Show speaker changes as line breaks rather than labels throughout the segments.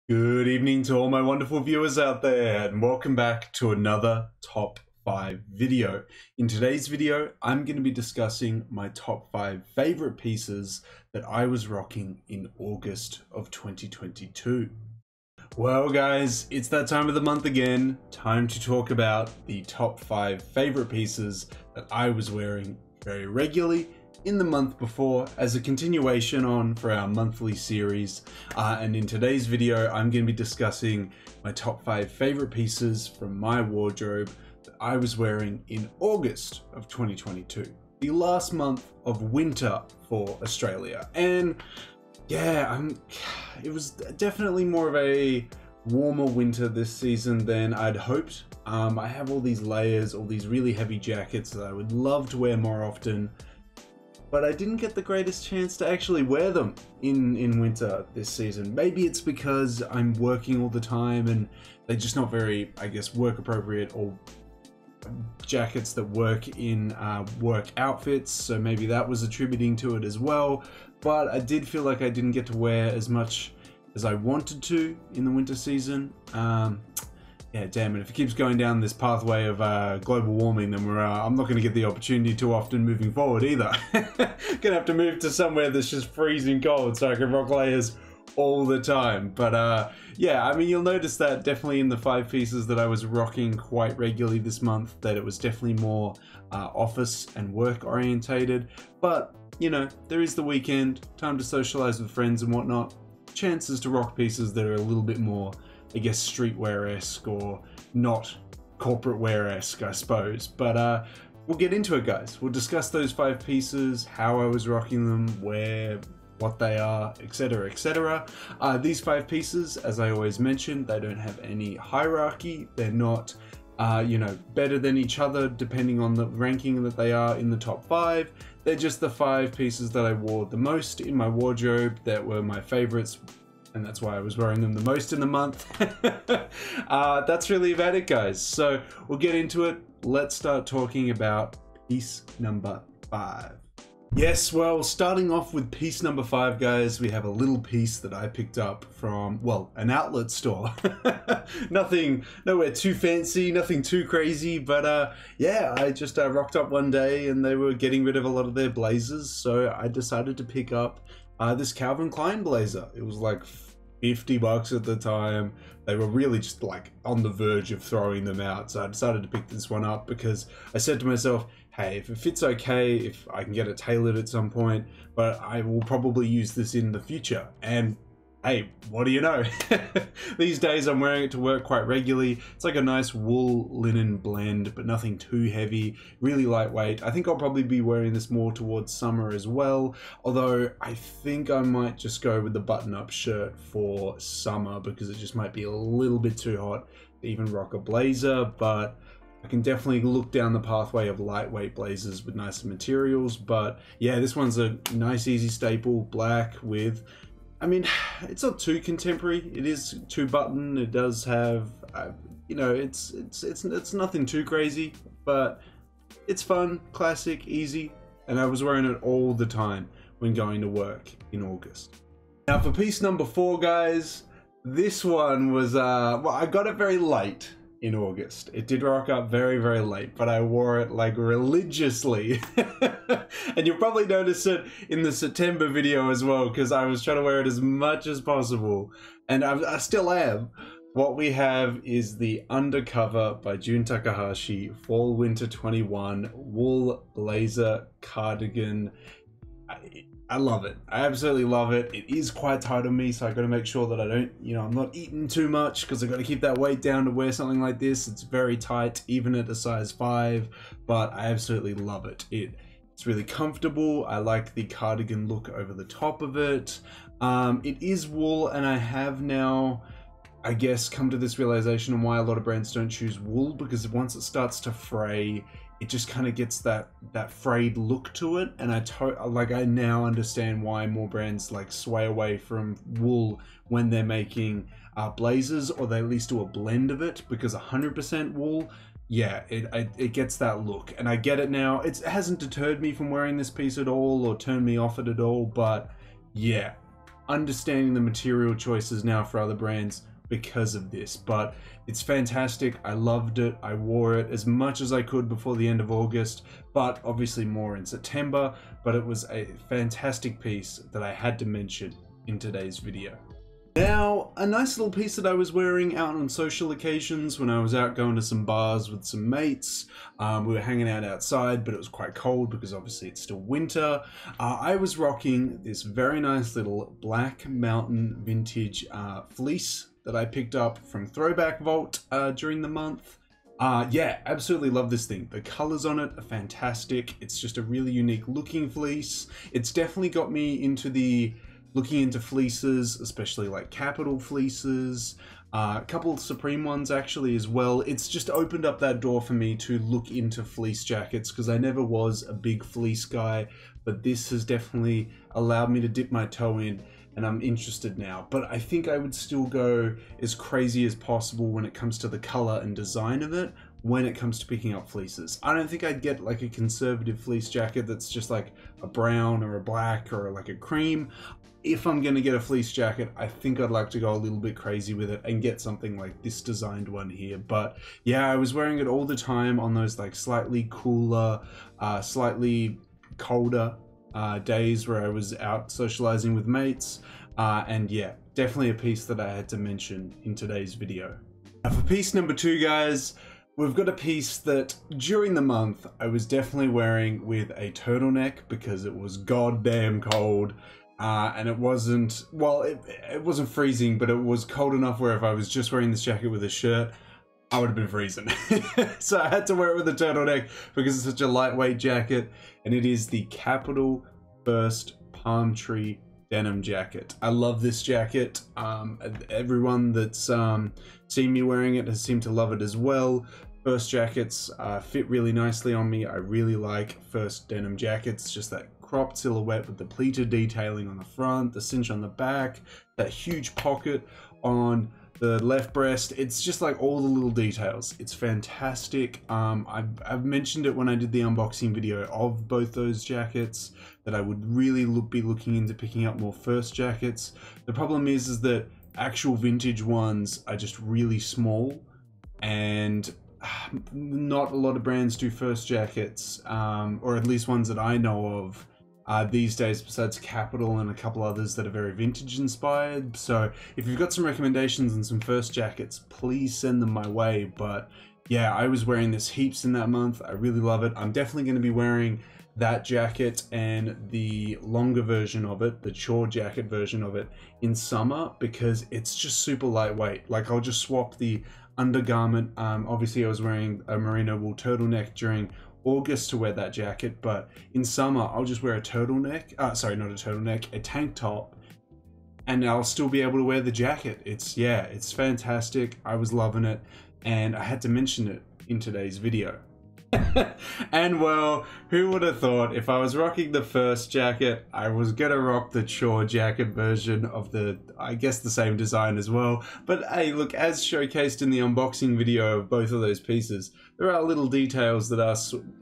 Good evening to all my wonderful viewers out there, and welcome back to another top 5 video. In today's video, I'm going to be discussing my top 5 favorite pieces that I was rocking in August of 2022. Well guys, it's that time of the month again, time to talk about the top 5 favorite pieces that I was wearing very regularly in the month before as a continuation on for our monthly series, and in today's video I'm going to be discussing my top 5 favorite pieces from my wardrobe that I was wearing in August of 2022, the last month of winter for Australia. And yeah, it was definitely more of a warmer winter this season than I'd hoped. I have all these layers, all these really heavy jackets that I would love to wear more often, but I didn't get the greatest chance to actually wear them in winter this season. Maybe it's because I'm working all the time and they're just not very, I guess, work appropriate or jackets that work in work outfits, so maybe that was attributing to it as well. But I did feel like I didn't get to wear as much as I wanted to in the winter season. Yeah, damn it, if it keeps going down this pathway of global warming, then I'm not going to get the opportunity too often moving forward either. Gonna have to move to somewhere that's just freezing cold so I can rock layers all the time. But yeah, I mean, you'll notice that definitely in the 5 pieces that I was rocking quite regularly this month, that it was definitely more office and work orientated. But, you know, there is the weekend, time to socialize with friends and whatnot, chances to rock pieces that are a little bit more, I guess, streetwear-esque or not corporate wear-esque, I suppose. But we'll get into it, guys. We'll discuss those 5 pieces, how I was rocking them, where, what they are, etc, etc. These 5 pieces, as I always mention, they don't have any hierarchy. They're not, you know, better than each other depending on the ranking that they are in the top 5. They're just the 5 pieces that I wore the most in my wardrobe that were my favorites, and that's why I was wearing them the most in the month. That's really about it, guys. So we'll get into it. Let's start talking about piece number 5. Yes, well, starting off with piece number 5, guys, we have a little piece that I picked up from, well, an outlet store. Nowhere too fancy, nothing too crazy, but yeah, I just rocked up one day and they were getting rid of a lot of their blazers, so I decided to pick up this Calvin Klein blazer. It was like 50 bucks at the time. They were really just like on the verge of throwing them out, so I decided to pick this one up because I said to myself, hey, if it fits okay, if I can get it tailored at some point, but I will probably use this in the future. And hey, what do you know? These days I'm wearing it to work quite regularly. It's like a nice wool linen blend, but nothing too heavy, really lightweight. I think I'll probably be wearing this more towards summer as well, although I think I might just go with the button-up shirt for summer because it just might be a little bit too hot to even rock a blazer. But I can definitely look down the pathway of lightweight blazers with nicer materials. But yeah, this one's a nice easy staple, black with, I mean, it's not too contemporary. It is 2-button. It does have, you know, it's nothing too crazy, but it's fun, classic, easy, and I was wearing it all the time when going to work in August. Now for piece number 4, guys, this one was, well, I got it very late in August. It did rock up very, very late, but I wore it like religiously. And you'll probably notice it in the September video as well, because I was trying to wear it as much as possible, and I still am. What we have is the Undercover by Jun Takahashi Fall Winter 21 wool blazer cardigan. I love it. I absolutely love it. It is quite tight on me, so I got to make sure that I don't, you know, I'm not eating too much because I got to keep that weight down to wear something like this. It's very tight, even at a size 5, but I absolutely love it. It's really comfortable. I like the cardigan look over the top of it. It is wool, and I have now, I guess, come to this realization on why a lot of brands don't choose wool, because once it starts to fray, it just kind of gets that frayed look to it, and I now understand why more brands like sway away from wool when they're making blazers, or they at least do a blend of it, because 100% wool, yeah, it gets that look, and I get it now. It hasn't deterred me from wearing this piece at all or turned me off it at all, but yeah, understanding the material choices now for other brands because of this, but it's fantastic. I loved it. I wore it as much as I could before the end of August, but obviously more in September. But it was a fantastic piece that I had to mention in today's video. Now, a nice little piece that I was wearing out on social occasions when I was out going to some bars with some mates. We were hanging out outside, but it was quite cold because obviously it's still winter. I was rocking this very nice little black Moutain vintage fleece that I picked up from Throwback Vault during the month. Yeah, absolutely love this thing. The colors on it are fantastic. It's just a really unique looking fleece. It's definitely got me into looking into fleeces, especially like Kapital fleeces, a couple of Supreme ones actually as well. It's just opened up that door for me to look into fleece jackets because I never was a big fleece guy, but this has definitely allowed me to dip my toe in, and I'm interested now. But I think I would still go as crazy as possible when it comes to the color and design of it when it comes to picking up fleeces. I don't think I'd get like a conservative fleece jacket that's just like a brown or a black or like a cream. If I'm gonna get a fleece jacket, I think I'd like to go a little bit crazy with it and get something like this designed one here. But yeah, I was wearing it all the time on those like slightly cooler, slightly colder days where I was out socializing with mates. And yeah, definitely a piece that I had to mention in today's video. Now for piece number 2, guys, we've got a piece that during the month I was definitely wearing with a turtleneck because it was goddamn cold. And it wasn't, well, it wasn't freezing, but it was cold enough where if I was just wearing this jacket with a shirt, I would have been freezing. So I had to wear it with a turtleneck because it's such a lightweight jacket, and it is the Kapital First Palm Tree denim jacket. I love this jacket. Everyone that's seen me wearing it has seemed to love it as well. First jackets fit really nicely on me. I really like First denim jackets, just that cropped silhouette with the pleated detailing on the front, the cinch on the back, that huge pocket on the left breast. It's just like all the little details. It's fantastic. I've mentioned it when I did the unboxing video of both those jackets that I would really be looking into picking up more First jackets. The problem is that actual vintage ones are just really small, and not a lot of brands do First jackets, or at least ones that I know of these days, besides Kapital and a couple others that are very vintage inspired. So if you've got some recommendations and some First jackets, please send them my way. But yeah, I was wearing this heaps in that month. I really love it. I'm definitely going to be wearing that jacket and the longer version of it, the Chore jacket version of it, in summer because it's just super lightweight. Like I'll just swap the undergarment. Obviously I was wearing a merino wool turtleneck during August to wear that jacket, but in summer I'll just wear a turtleneck, sorry, not a turtleneck, a tank top, and I'll still be able to wear the jacket. It's fantastic. I was loving it, and I had to mention it in today's video. And well, who would have thought if I was rocking the First jacket, I was gonna rock the Chore jacket version of I guess the same design as well. But hey, look, as showcased in the unboxing video of both of those pieces, there are little details that are,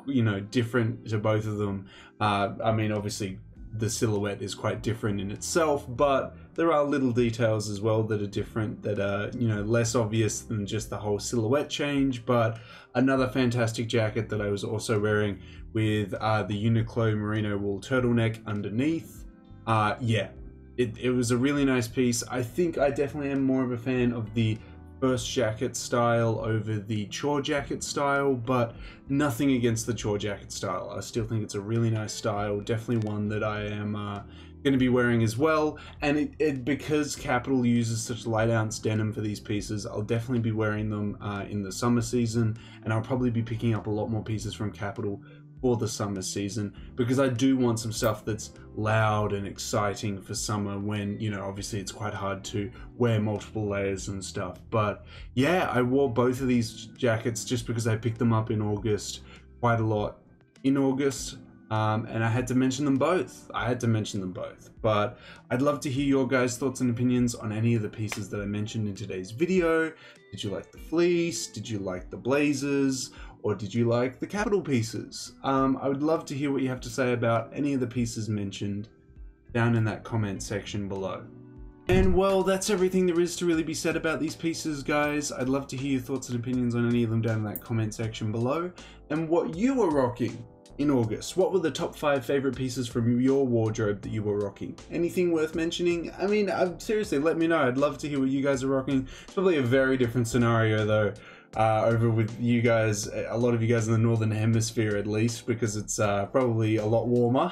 you know, different to both of them. I mean, obviously the silhouette is quite different in itself, but there are little details as well that are different, that are, you know, less obvious than just the whole silhouette change. But another fantastic jacket that I was also wearing with the Uniqlo merino wool turtleneck underneath. Yeah, it was a really nice piece. I think I definitely am more of a fan of the First jacket style over the Chore jacket style, but nothing against the Chore jacket style. I still think it's a really nice style, definitely one that I am going to be wearing as well. And because Kapital uses such light ounce denim for these pieces, I'll definitely be wearing them in the summer season, and I'll probably be picking up a lot more pieces from Kapital for the summer season, because I do want some stuff that's loud and exciting for summer when, you know, obviously it's quite hard to wear multiple layers and stuff. But yeah, I wore both of these jackets just because I picked them up in August, quite a lot in August, and I had to mention them both. But I'd love to hear your guys' thoughts and opinions on any of the pieces that I mentioned in today's video. Did you like the fleece? Did you like the blazers? Or did you like the Kapital pieces? I would love to hear what you have to say about any of the pieces mentioned down in that comment section below. And well, that's everything there is to really be said about these pieces, guys. I'd love to hear your thoughts and opinions on any of them down in that comment section below, and what you were rocking in August. What were the top 5 favorite pieces from your wardrobe that you were rocking? Anything worth mentioning? I mean, seriously, let me know. I'd love to hear what you guys are rocking. It's probably a very different scenario though, over with you guys, a lot of you guys in the northern hemisphere at least, because it's probably a lot warmer.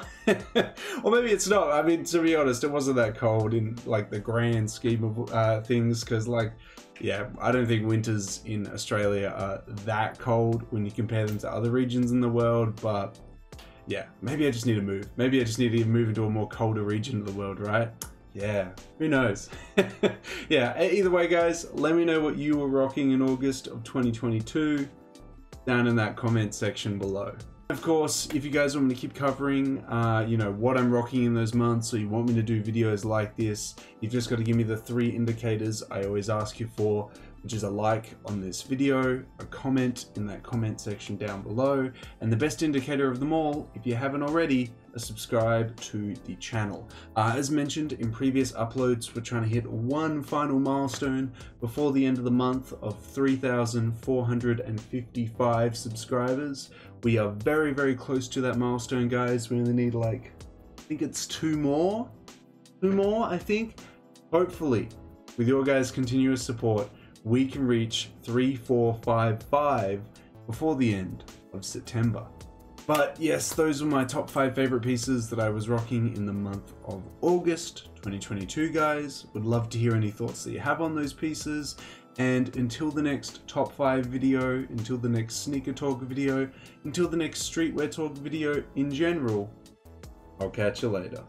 Or maybe it's not. I mean, to be honest, it wasn't that cold in like the grand scheme of things, because like, yeah, I don't think winters in Australia are that cold when you compare them to other regions in the world. But yeah, maybe I just need to move. Maybe I just need to move into a more colder region of the world, right? Yeah, who knows? Yeah, either way, guys, let me know what you were rocking in August of 2022 down in that comment section below. Of course, if you guys want me to keep covering, you know, what I'm rocking in those months, or you want me to do videos like this, you've just got to give me the 3 indicators I always ask you for, which is a like on this video, a comment in that comment section down below, and the best indicator of them all, if you haven't already, a subscribe to the channel. As mentioned in previous uploads, we're trying to hit one final milestone before the end of the month of 3,455 subscribers. We are very, very close to that milestone, guys. We only need like, I think it's 2 more, I think. Hopefully, with your guys' continuous support, we can reach 3,455 before the end of September. But yes, those were my top 5 favorite pieces that I was rocking in the month of August 2022, guys. Would love to hear any thoughts that you have on those pieces. And until the next top 5 video, until the next sneaker talk video, until the next streetwear talk video in general, I'll catch you later.